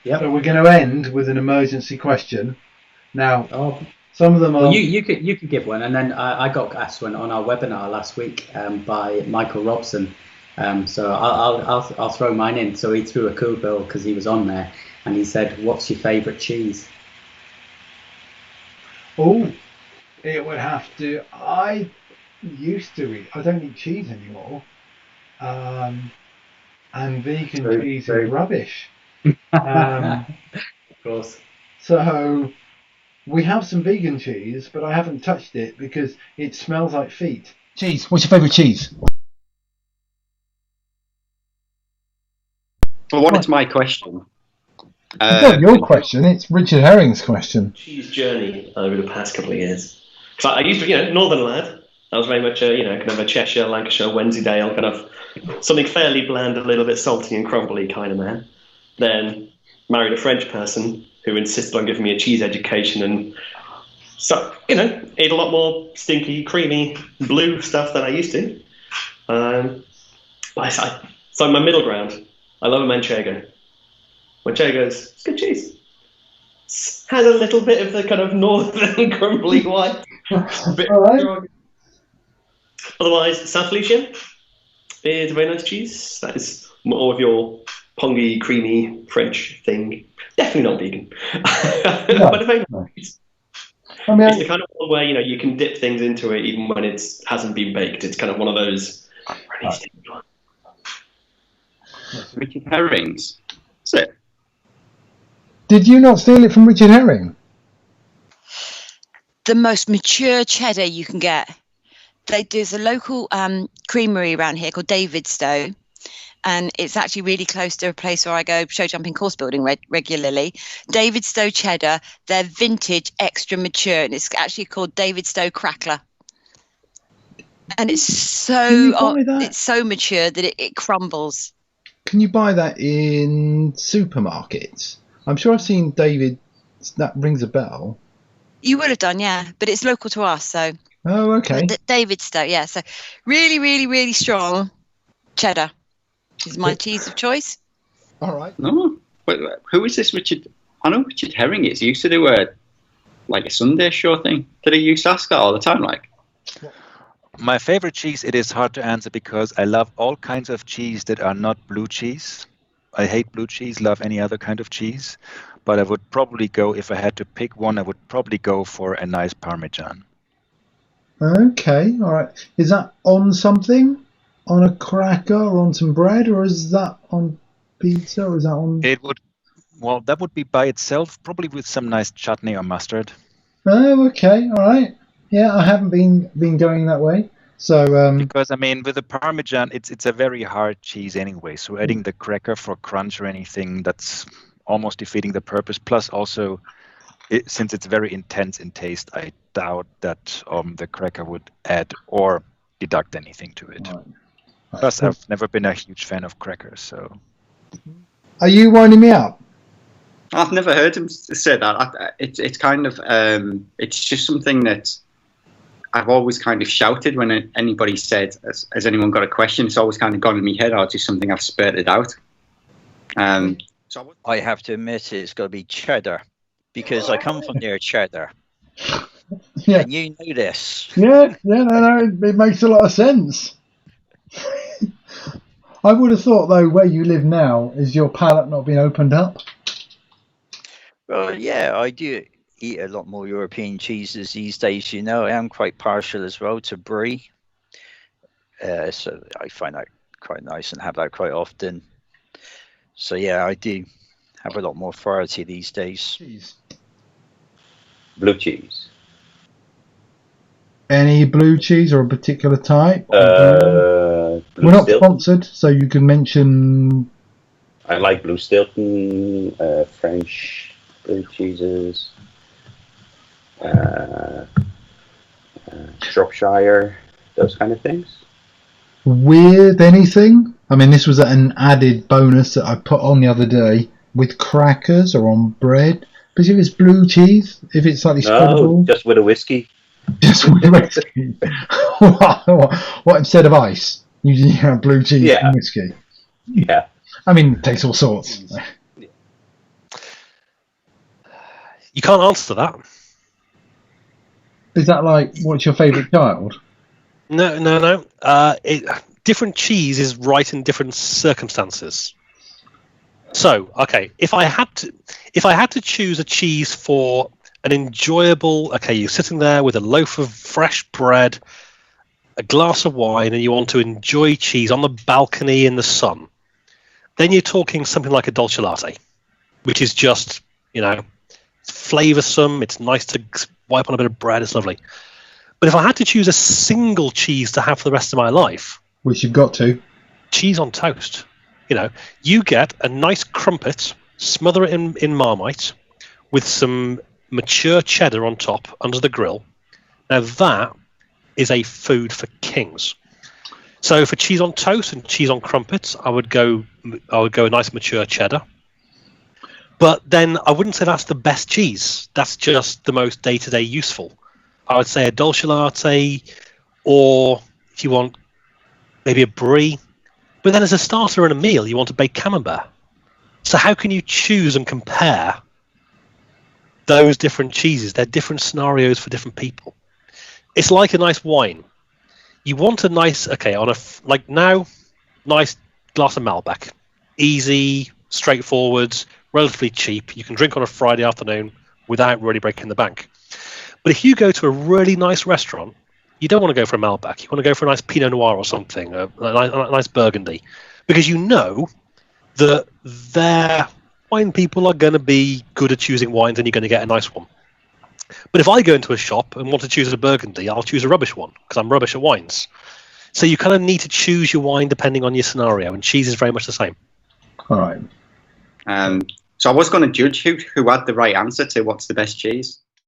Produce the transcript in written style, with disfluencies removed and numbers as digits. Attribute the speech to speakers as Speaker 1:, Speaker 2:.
Speaker 1: Yep.
Speaker 2: So we're going to end with an emergency question. Now, some of them are...
Speaker 1: Well, you could give one, and then I got asked one on our webinar last week by Michael Robson. So I'll throw mine in. So he threw a cool bill because he was on there, and he said, "What's your favourite cheese?"
Speaker 2: Oh, it would have to... I used to eat... I don't eat cheese anymore. And vegan cheese is rubbish.
Speaker 1: Of course.
Speaker 2: So we have some vegan cheese, but I haven't touched it because it smells like feet. Cheese. What's your favourite cheese?
Speaker 3: Well, what is my question?
Speaker 2: It's not your question, it's Richard Herring's question.
Speaker 4: Cheese journey over the past couple of years. Because I used to, northern lad. I was very much kind of a Cheshire, Lancashire, Wensleydale, kind of something fairly bland, a little bit salty and crumbly kind of man. Then married a French person who insisted on giving me a cheese education, and so, ate a lot more stinky, creamy, blue stuff than I used to. So my middle ground, I love a manchego. Manchego's good cheese. Has a little bit of the kind of northern crumbly white.
Speaker 2: Right.
Speaker 4: Otherwise, South Felician is a very nice cheese. That is more of your pongy, creamy French thing. Definitely not vegan.
Speaker 2: No,
Speaker 4: but a very
Speaker 2: no.
Speaker 4: nice.
Speaker 2: I mean,
Speaker 4: It's the kind of one where you can dip things into it even when it hasn't been baked. It's kind of one of those.
Speaker 3: Richard Herring's. That's it.
Speaker 2: did you not steal it from Richard Herring?
Speaker 5: The most mature cheddar you can get. There's a local creamery around here called Davidstow, and it's actually really close to a place where I go show jumping course building regularly. Davidstow cheddar, they're vintage, extra mature, and it's actually called Davidstow Crackler. And it's it's so mature that it crumbles.
Speaker 2: Can you buy that in supermarkets? I'm sure I've seen David. That rings a bell.
Speaker 5: You would have done, yeah, but it's local to us, so.
Speaker 2: Oh, okay.
Speaker 5: Davidstow, yeah. So really, really, really strong cheddar is my cheese of choice.
Speaker 2: All right.
Speaker 3: No, but who is this Richard? I know Richard Herring is. He used to do a Sunday show thing. Did he used to ask that all the time?
Speaker 6: My favorite cheese, it is hard to answer because I love all kinds of cheese that are not blue cheese. I hate blue cheese, love any other kind of cheese. But I would probably go, if I had to pick one, I would probably go for a nice Parmesan.
Speaker 2: Okay, all right. Is that on something? On a cracker or on some bread? Or is that on pizza? Or is that on...
Speaker 6: That would be by itself, probably with some nice chutney or mustard.
Speaker 2: Oh, okay, all right. Yeah, I haven't been going that way. So
Speaker 6: because with the Parmesan, it's a very hard cheese anyway. So adding the cracker for crunch or anything, that's almost defeating the purpose. Plus, also, since it's very intense in taste, I doubt that the cracker would add or deduct anything to it. Right. Plus, I've never been a huge fan of crackers. So,
Speaker 2: are you winding me up?
Speaker 3: I've never heard him say that. It's kind of it's just something that I've always kind of shouted when anybody said, has anyone got a question? It's always kind of gone in my head, or just something I've spurted out.
Speaker 7: So I have to admit it's got to be cheddar, because I come from near cheddar. Yeah. And you know this.
Speaker 2: Yeah, no, it makes a lot of sense. I would have thought, though, where you live now, is your palate not been opened up?
Speaker 7: Well, yeah, I do eat a lot more European cheeses these days. I am quite partial as well to brie. So I find that quite nice and have that quite often. So yeah, I do have a lot more variety these days.
Speaker 2: Cheese.
Speaker 8: Blue cheese.
Speaker 2: Any blue cheese or a particular type?
Speaker 8: We're
Speaker 2: not sponsored, so you can mention...
Speaker 8: I like Blue Stilton, French blue cheeses, Shropshire, those kind of things.
Speaker 2: With anything? This was an added bonus that I put on the other day with crackers or on bread. But if it's blue cheese, if it's slightly spreadable...
Speaker 8: No, just with a whiskey.
Speaker 2: Just with a whiskey. What instead of ice? You have blue cheese and whiskey.
Speaker 8: Yeah.
Speaker 2: It tastes all sorts.
Speaker 9: You can't answer that.
Speaker 2: Is that like, what's your favourite child?
Speaker 9: No. Different cheese is right in different circumstances. So, okay, if I had to choose a cheese for an enjoyable, okay, you're sitting there with a loaf of fresh bread, a glass of wine, and you want to enjoy cheese on the balcony in the sun, then you're talking something like a dolce latte, which is just, flavoursome. It's nice to wipe on a bit of bread. It's lovely. But if I had to choose a single cheese to have for the rest of my life,
Speaker 2: which you've got to,
Speaker 9: cheese on toast. You get a nice crumpet, smother it in Marmite with some mature cheddar on top under the grill. Now that is a food for kings. So for cheese on toast and cheese on crumpets, I would go a nice mature cheddar. But then I wouldn't say that's the best cheese. That's just the most day-to-day useful. I would say a dolce latte, or if you want maybe a brie. But then as a starter and a meal, you want a baked camembert. So how can you choose and compare those different cheeses? They're different scenarios for different people. It's like a nice wine. You want a nice, nice glass of Malbec. Easy, straightforward, relatively cheap. You can drink on a Friday afternoon without really breaking the bank. But if you go to a really nice restaurant, you don't want to go for a Malbec. You want to go for a nice Pinot Noir or something, a nice Burgundy, because you know that their wine people are going to be good at choosing wines and you're going to get a nice one. But if I go into a shop and want to choose a Burgundy, I'll choose a rubbish one because I'm rubbish at wines. So you kind of need to choose your wine depending on your scenario, and cheese is very much the same.
Speaker 2: All right.
Speaker 3: So I was going to judge who had the right answer to what's the best cheese.